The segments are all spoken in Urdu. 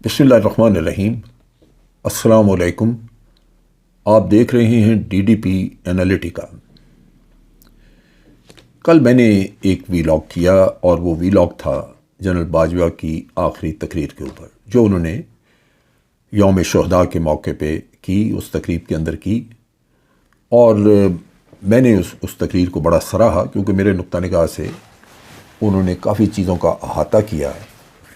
بسم اللہ الرحمن الرحیم۔ السلام علیکم۔ آپ دیکھ رہے ہیں ڈی ڈی پی انالیٹیکا۔ کل میں نے ایک ویلاگ کیا اور وہ ویلاگ تھا جنرل باجوہ کی آخری تقریر کے اوپر جو انہوں نے یوم شہداء کے موقع پہ کی، اس تقریب کے اندر کی، اور میں نے اس تقریر کو بڑا سراہا کیونکہ میرے نقطہ نگاہ سے انہوں نے کافی چیزوں کا احاطہ کیا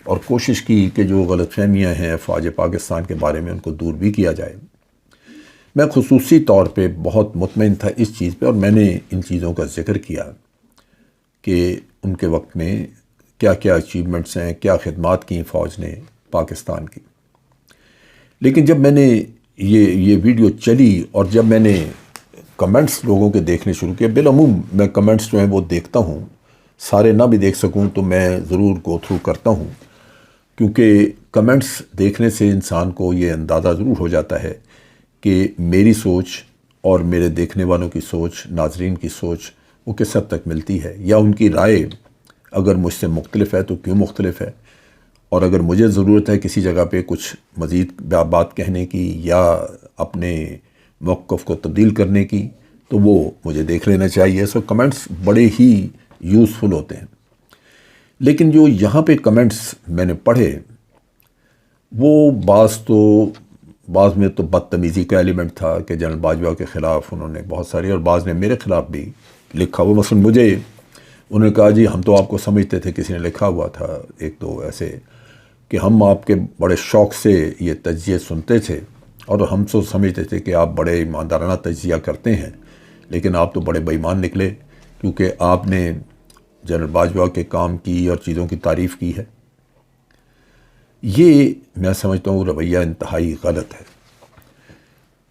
اور کوشش کی کہ جو غلط فہمیاں ہیں فوج پاکستان کے بارے میں ان کو دور بھی کیا جائے۔ میں خصوصی طور پہ بہت مطمئن تھا اس چیز پہ، اور میں نے ان چیزوں کا ذکر کیا کہ ان کے وقت میں کیا کیا اچیومنٹس ہیں، کیا خدمات کی فوج نے پاکستان کی۔ لیکن جب میں نے یہ ویڈیو چلی اور جب میں نے کمنٹس لوگوں کے دیکھنے شروع کیے، بالعموم میں کمنٹس جو ہیں وہ دیکھتا ہوں، سارے نہ بھی دیکھ سکوں تو میں ضرور گو تھرو کرتا ہوں، کیونکہ کمنٹس دیکھنے سے انسان کو یہ اندازہ ضرور ہو جاتا ہے کہ میری سوچ اور میرے دیکھنے والوں کی سوچ، ناظرین کی سوچ وہ کس حد تک ملتی ہے، یا ان کی رائے اگر مجھ سے مختلف ہے تو کیوں مختلف ہے، اور اگر مجھے ضرورت ہے کسی جگہ پہ کچھ مزید بات کہنے کی یا اپنے موقف کو تبدیل کرنے کی تو وہ مجھے دیکھ لینا چاہیے۔ سو کمنٹس بڑے ہی یوزفل ہوتے ہیں، لیکن جو یہاں پہ کمنٹس میں نے پڑھے وہ بعض میں تو بدتمیزی کا ایلیمنٹ تھا کہ جنرل باجوہ کے خلاف انہوں نے بہت ساری، اور بعض نے میرے خلاف بھی لکھا ہوا۔ مثلا مجھے انہوں نے کہا جی ہم تو آپ کو سمجھتے تھے، کسی نے لکھا ہوا تھا ایک دو ایسے، کہ ہم آپ کے بڑے شوق سے یہ تجزیے سنتے تھے اور ہم تو سمجھتے تھے کہ آپ بڑے ایماندارانہ تجزیہ کرتے ہیں، لیکن آپ تو بڑے بے ایمان نکلے کیونکہ آپ نے جنرل باجوہ کے کام کی اور چیزوں کی تعریف کی ہے۔ یہ میں سمجھتا ہوں رویہ انتہائی غلط ہے۔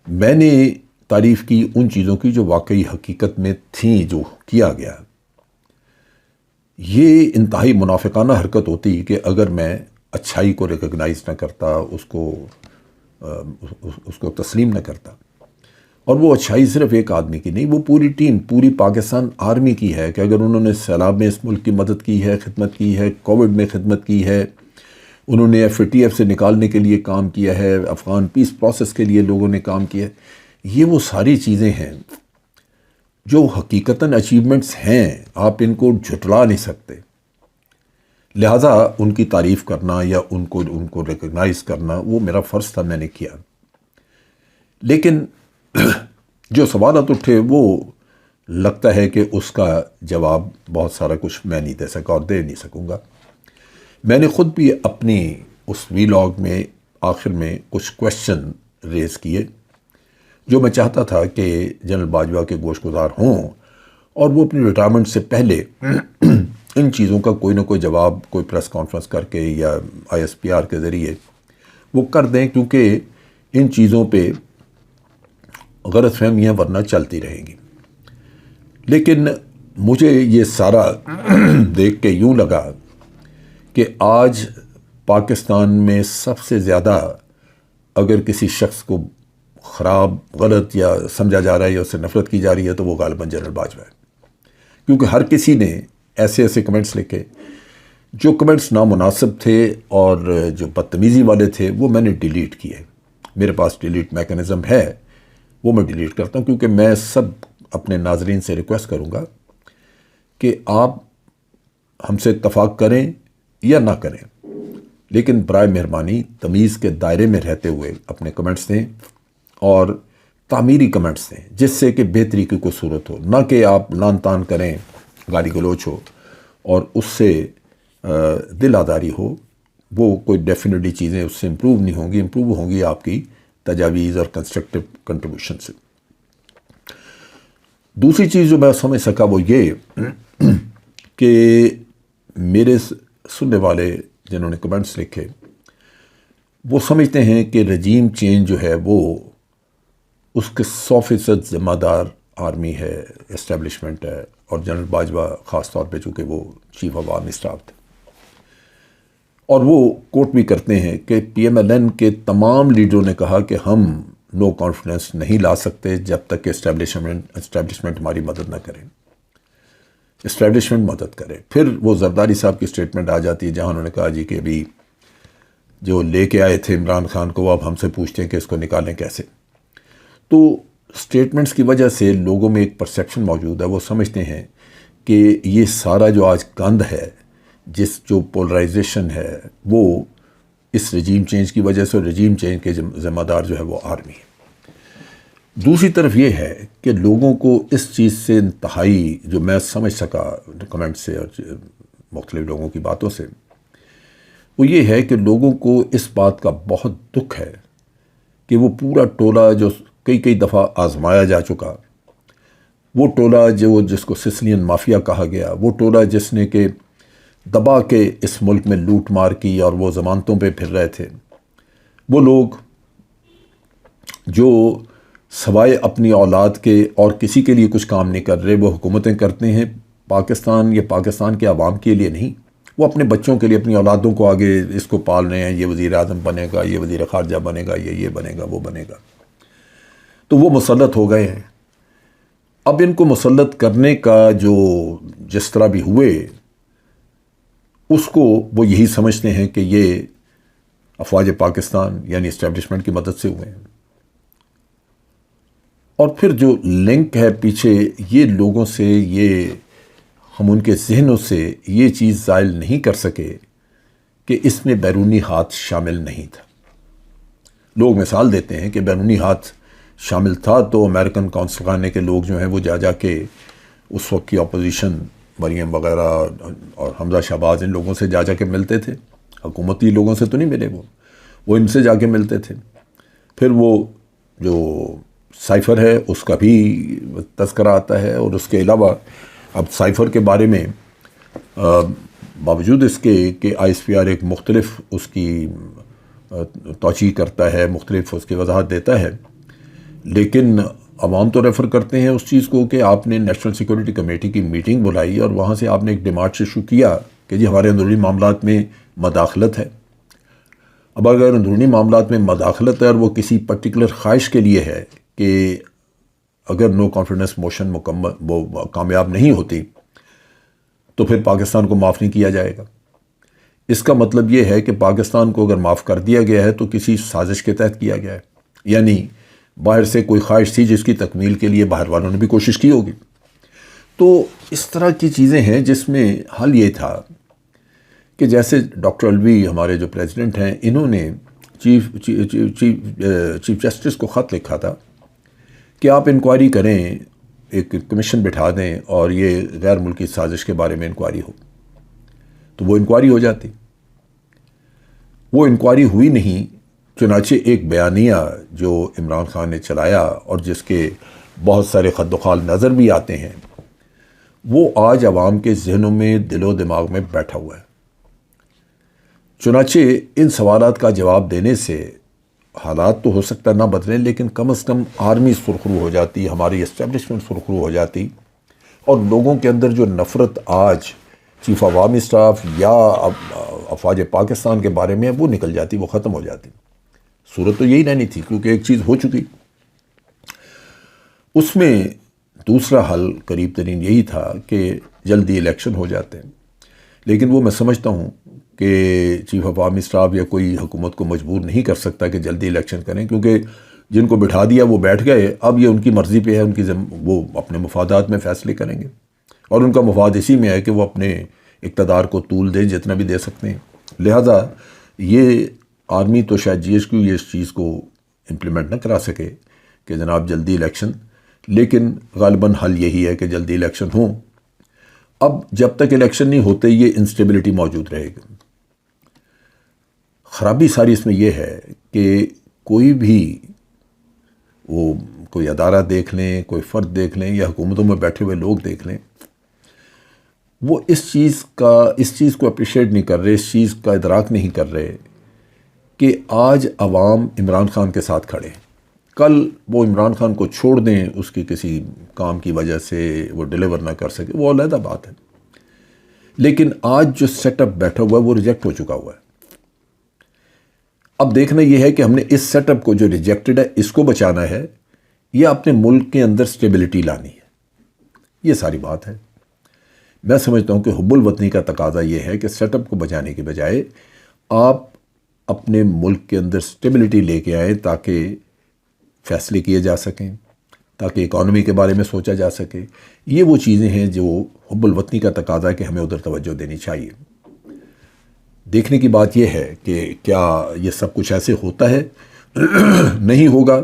میں نے تعریف کی ان چیزوں کی جو واقعی حقیقت میں تھیں، جو کیا گیا۔ یہ انتہائی منافقانہ حرکت ہوتی کہ اگر میں اچھائی کو ریکگنائز نہ کرتا، اس کو تسلیم نہ کرتا، اور وہ اچھائی صرف ایک آدمی کی نہیں، وہ پوری ٹیم، پوری پاکستان آرمی کی ہے، کہ اگر انہوں نے سیلاب میں اس ملک کی مدد کی ہے، خدمت کی ہے، کووڈ میں خدمت کی ہے، انہوں نے FATF سے نکالنے کے لیے کام کیا ہے، افغان پیس پروسیس کے لیے لوگوں نے کام کیا ہے، یہ وہ ساری چیزیں ہیں جو حقیقتاً اچیومنٹس ہیں، آپ ان کو جھٹلا نہیں سکتے۔ لہٰذا ان کی تعریف کرنا یا ان کو ریکگنائز کرنا وہ میرا فرض تھا، میں نے کیا۔ لیکن جو سوالات اٹھے وہ لگتا ہے کہ اس کا جواب بہت سارا کچھ میں نہیں دے سکا اور دے نہیں سکوں گا۔ میں نے خود بھی اپنی اس ویلاگ میں آخر میں کچھ کویشچن ریز کیے جو میں چاہتا تھا کہ جنرل باجوہ کے گوش گزار ہوں اور وہ اپنی ریٹائرمنٹ سے پہلے ان چیزوں کا کوئی نہ کوئی جواب کوئی پریس کانفرنس کر کے یا ISPR کے ذریعے وہ کر دیں، کیونکہ ان چیزوں پہ غلط فہمیاں ورنہ چلتی رہیں گی۔ لیکن مجھے یہ سارا دیکھ کے یوں لگا کہ آج پاکستان میں سب سے زیادہ اگر کسی شخص کو خراب، غلط یا سمجھا جا رہا ہے یا اس سے نفرت کی جا رہی ہے تو وہ غالباً جنرل باجوہ ہے، کیونکہ ہر کسی نے ایسے کمنٹس لکھے۔ جو کمنٹس نامناسب تھے اور جو بدتمیزی والے تھے وہ میں نے ڈیلیٹ کیے۔ میرے پاس ڈیلیٹ میکانزم ہے، وہ میں ڈیلیٹ کرتا ہوں، کیونکہ میں سب اپنے ناظرین سے ریکویسٹ کروں گا کہ آپ ہم سے اتفاق کریں یا نہ کریں، لیکن برائے مہربانی تمیز کے دائرے میں رہتے ہوئے اپنے کمنٹس دیں، اور تعمیری کمنٹس دیں جس سے کہ بہتری کی کوئی صورت ہو، نہ کہ آپ لان تان کریں، گالی گلوچ ہو اور اس سے دل آزاری ہو۔ وہ کوئی ڈیفینیٹلی چیزیں اس سے امپروو نہیں ہوں گی، امپروو ہوں گی آپ کی تجاویز اور کنسٹرکٹیو کنٹریبیوشن سے۔ دوسری چیز جو میں سمجھ سکا وہ یہ کہ میرے سننے والے جنہوں نے کمنٹس لکھے وہ سمجھتے ہیں کہ رجیم چینج جو ہے وہ اس کے 100% ذمہ دار آرمی ہے، اسٹیبلشمنٹ ہے، اور جنرل باجوہ خاص طور پہ چونکہ وہ چیف آف آرمی اسٹاف تھے، اور وہ کوٹ بھی کرتے ہیں کہ PMLN کے تمام لیڈروں نے کہا کہ ہم نو کانفیڈنس نہیں لا سکتے جب تک کہ اسٹیبلشمنٹ ہماری مدد نہ کرے، اسٹیبلشمنٹ مدد کرے۔ پھر وہ زرداری صاحب کی سٹیٹمنٹ آ جاتی ہے جہاں انہوں نے کہا جی کہ ابھی جو لے کے آئے تھے عمران خان کو، وہ اب ہم سے پوچھتے ہیں کہ اس کو نکالیں کیسے۔ تو سٹیٹمنٹس کی وجہ سے لوگوں میں ایک پرسیپشن موجود ہے، وہ سمجھتے ہیں کہ یہ سارا جو آج گند ہے، جو پولرائزیشن ہے، وہ اس رجیم چینج کی وجہ سے، اور رجیم چینج کے ذمہ دار جو ہے وہ آرمی ہے۔ دوسری طرف یہ ہے کہ لوگوں کو اس چیز سے انتہائی، جو میں سمجھ سکا کمنٹ سے اور مختلف لوگوں کی باتوں سے، وہ یہ ہے کہ لوگوں کو اس بات کا بہت دکھ ہے کہ وہ پورا ٹولہ جو کئی دفعہ آزمایا جا چکا، وہ ٹولہ جس کو سسلین مافیا کہا گیا، وہ ٹولہ جس نے کہ دبا کے اس ملک میں لوٹ مار کی اور وہ ضمانتوں پہ پھر رہے تھے، وہ لوگ جو سوائے اپنی اولاد کے اور کسی کے لیے کچھ کام نہیں کر رہے، وہ حکومتیں کرتے ہیں پاکستان کے عوام کے لیے نہیں، وہ اپنے بچوں کے لیے، اپنی اولادوں کو آگے اس کو پال رہے ہیں، یہ وزیر اعظم بنے گا، یہ وزیر خارجہ بنے گا، یہ بنے گا، وہ بنے گا۔ تو وہ مسلط ہو گئے ہیں۔ اب ان کو مسلط کرنے کا جو جس طرح بھی ہوئے، اس کو وہ یہی سمجھتے ہیں کہ یہ افواج پاکستان یعنی اسٹیبلشمنٹ کی مدد سے ہوئے ہیں۔ اور پھر جو لنک ہے پیچھے، یہ لوگوں سے، یہ ہم ان کے ذہنوں سے یہ چیز زائل نہیں کر سکے کہ اس میں بیرونی ہاتھ شامل نہیں تھا۔ لوگ مثال دیتے ہیں کہ بیرونی ہاتھ شامل تھا تو امریکن کونسل خانے کے لوگ جو ہیں وہ جا کے اس وقت کی اپوزیشن، مریم وغیرہ اور حمزہ شہباز، ان لوگوں سے جا کے ملتے تھے۔ حکومتی لوگوں سے تو نہیں ملے، وہ ان سے جا کے ملتے تھے۔ پھر وہ جو سائفر ہے اس کا بھی تذکرہ آتا ہے، اور اس کے علاوہ اب سائفر کے بارے میں باوجود اس کے کہ آئی ایس پی آر ایک مختلف اس کی توجیہ کرتا ہے، مختلف اس کی وضاحت دیتا ہے، لیکن عوام تو ریفر کرتے ہیں اس چیز کو کہ آپ نے نیشنل سیکورٹی کمیٹی کی میٹنگ بلائی اور وہاں سے آپ نے ایک ڈیمانڈ ایشو کیا کہ جی ہمارے اندرونی معاملات میں مداخلت ہے۔ اب اگر اندرونی معاملات میں مداخلت ہے اور وہ کسی پرٹیکولر خواہش کے لیے ہے کہ اگر نو کانفیڈنس موشن وہ کامیاب نہیں ہوتی تو پھر پاکستان کو معاف نہیں کیا جائے گا، اس کا مطلب یہ ہے کہ پاکستان کو اگر معاف کر دیا گیا ہے تو کسی سازش کے تحت کیا گیا ہے، یعنی باہر سے کوئی خواہش تھی جس کی تکمیل کے لیے باہر والوں نے بھی کوشش کی ہوگی۔ تو اس طرح کی چیزیں ہیں جس میں حل یہ تھا کہ جیسے ڈاکٹر الوی ہمارے جو پریزیڈنٹ ہیں، انہوں نے چیف جسٹس کو خط لکھا تھا کہ آپ انکوائری کریں، ایک کمیشن بٹھا دیں اور یہ غیر ملکی سازش کے بارے میں انکوائری ہو، تو وہ انکوائری ہو جاتی۔ وہ انکوائری ہوئی نہیں، چنانچہ ایک بیانیہ جو عمران خان نے چلایا اور جس کے بہت سارے خد و خال نظر بھی آتے ہیں، وہ آج عوام کے ذہنوں میں، دل و دماغ میں بیٹھا ہوا ہے۔ چنانچہ ان سوالات کا جواب دینے سے حالات تو ہو سکتا نہ بدلیں، لیکن کم از کم آرمی سرخرو ہو جاتی، ہماری اسٹیبلشمنٹ سرخرو ہو جاتی، اور لوگوں کے اندر جو نفرت آج چیف عوامی اسٹاف یا افواج پاکستان کے بارے میں وہ نکل جاتی، وہ ختم ہو جاتی۔ صورت تو یہی رہنی تھی، کیونکہ ایک چیز ہو چکی۔ اس میں دوسرا حل قریب ترین یہی تھا کہ جلدی الیکشن ہو جاتے ہیں، لیکن وہ میں سمجھتا ہوں کہ چیف آف آرمی اسٹاف یا کوئی حکومت کو مجبور نہیں کر سکتا کہ جلدی الیکشن کریں، کیونکہ جن کو بٹھا دیا وہ بیٹھ گئے، اب یہ ان کی مرضی پہ ہے، وہ اپنے مفادات میں فیصلے کریں گے، اور ان کا مفاد اسی میں ہے کہ وہ اپنے اقتدار کو طول دیں جتنا بھی دے سکتے ہیں۔ لہذا یہ آرمی تو شاید جی ایچ کیو یہ اس چیز کو امپلیمنٹ نہ کرا سکے کہ جناب جلدی الیکشن، لیکن غالباً حل یہی ہے کہ جلدی الیکشن ہوں۔ اب جب تک الیکشن نہیں ہوتے یہ انسٹیبلٹی موجود رہے گی۔ خرابی ساری اس میں یہ ہے کہ کوئی ادارہ دیکھ لیں، کوئی فرد دیکھ لیں، یا حکومتوں میں بیٹھے ہوئے لوگ دیکھ لیں، وہ اس چیز کو اپریشیٹ نہیں کر رہے، اس چیز کا ادراک نہیں کر رہے کہ آج عوام عمران خان کے ساتھ کھڑے ہیں۔ کل وہ عمران خان کو چھوڑ دیں، اس کی کسی کام کی وجہ سے وہ ڈیلیور نہ کر سکے، وہ علیحدہ بات ہے، لیکن آج جو سیٹ اپ بیٹھا ہوا ہے وہ ریجیکٹ ہو چکا ہوا ہے۔ اب دیکھنا یہ ہے کہ ہم نے اس سیٹ اپ کو جو ریجیکٹڈ ہے اس کو بچانا ہے یا اپنے ملک کے اندر سٹیبلٹی لانی ہے، یہ ساری بات ہے۔ میں سمجھتا ہوں کہ حب الوطنی کا تقاضا یہ ہے کہ سیٹ اپ کو بچانے کے بجائے آپ اپنے ملک کے اندر سٹیبلٹی لے کے آئیں تاکہ فیصلے کیے جا سکیں، تاکہ اکانومی کے بارے میں سوچا جا سکے۔ یہ وہ چیزیں ہیں جو حب الوطنی کا تقاضا ہے کہ ہمیں ادھر توجہ دینی چاہیے۔ دیکھنے کی بات یہ ہے کہ کیا یہ سب کچھ ایسے ہوتا ہے؟ نہیں ہوگا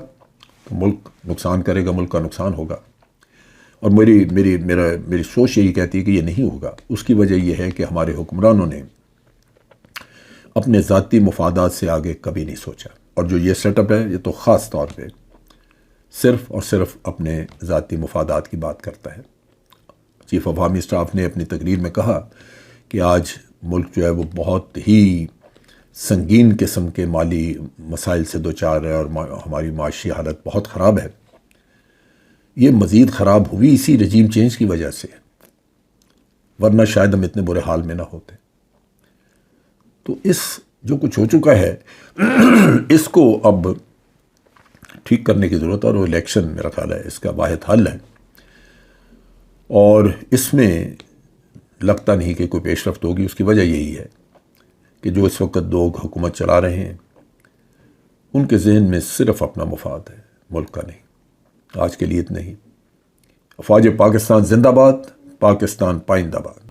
تو ملک نقصان کرے گا، ملک کا نقصان ہوگا۔ اور میری سوچ یہی کہتی ہے کہ یہ نہیں ہوگا۔ اس کی وجہ یہ ہے کہ ہمارے حکمرانوں نے اپنے ذاتی مفادات سے آگے کبھی نہیں سوچا، اور جو یہ سیٹ اپ ہے یہ تو خاص طور پہ صرف اور صرف اپنے ذاتی مفادات کی بات کرتا ہے۔ چیف آف آرمی اسٹاف نے اپنی تقریر میں کہا کہ آج ملک جو ہے وہ بہت ہی سنگین قسم کے مالی مسائل سے دوچار ہے، اور ہماری معاشی حالت بہت خراب ہے۔ یہ مزید خراب ہوئی اسی رجیم چینج کی وجہ سے، ورنہ شاید ہم اتنے برے حال میں نہ ہوتے۔ تو اس جو کچھ ہو چکا ہے اس کو اب ٹھیک کرنے کی ضرورت ہے، اور وہ الیکشن میرا خیال ہے اس کا واحد حل ہے، اور اس میں لگتا نہیں کہ کوئی پیش رفت ہوگی۔ اس کی وجہ یہی ہے کہ جو اس وقت لوگ حکومت چلا رہے ہیں ان کے ذہن میں صرف اپنا مفاد ہے، ملک کا نہیں۔ آج کے لیے اتنا ہی۔ افواج پاکستان زندہ باد، پاکستان پائندہ باد۔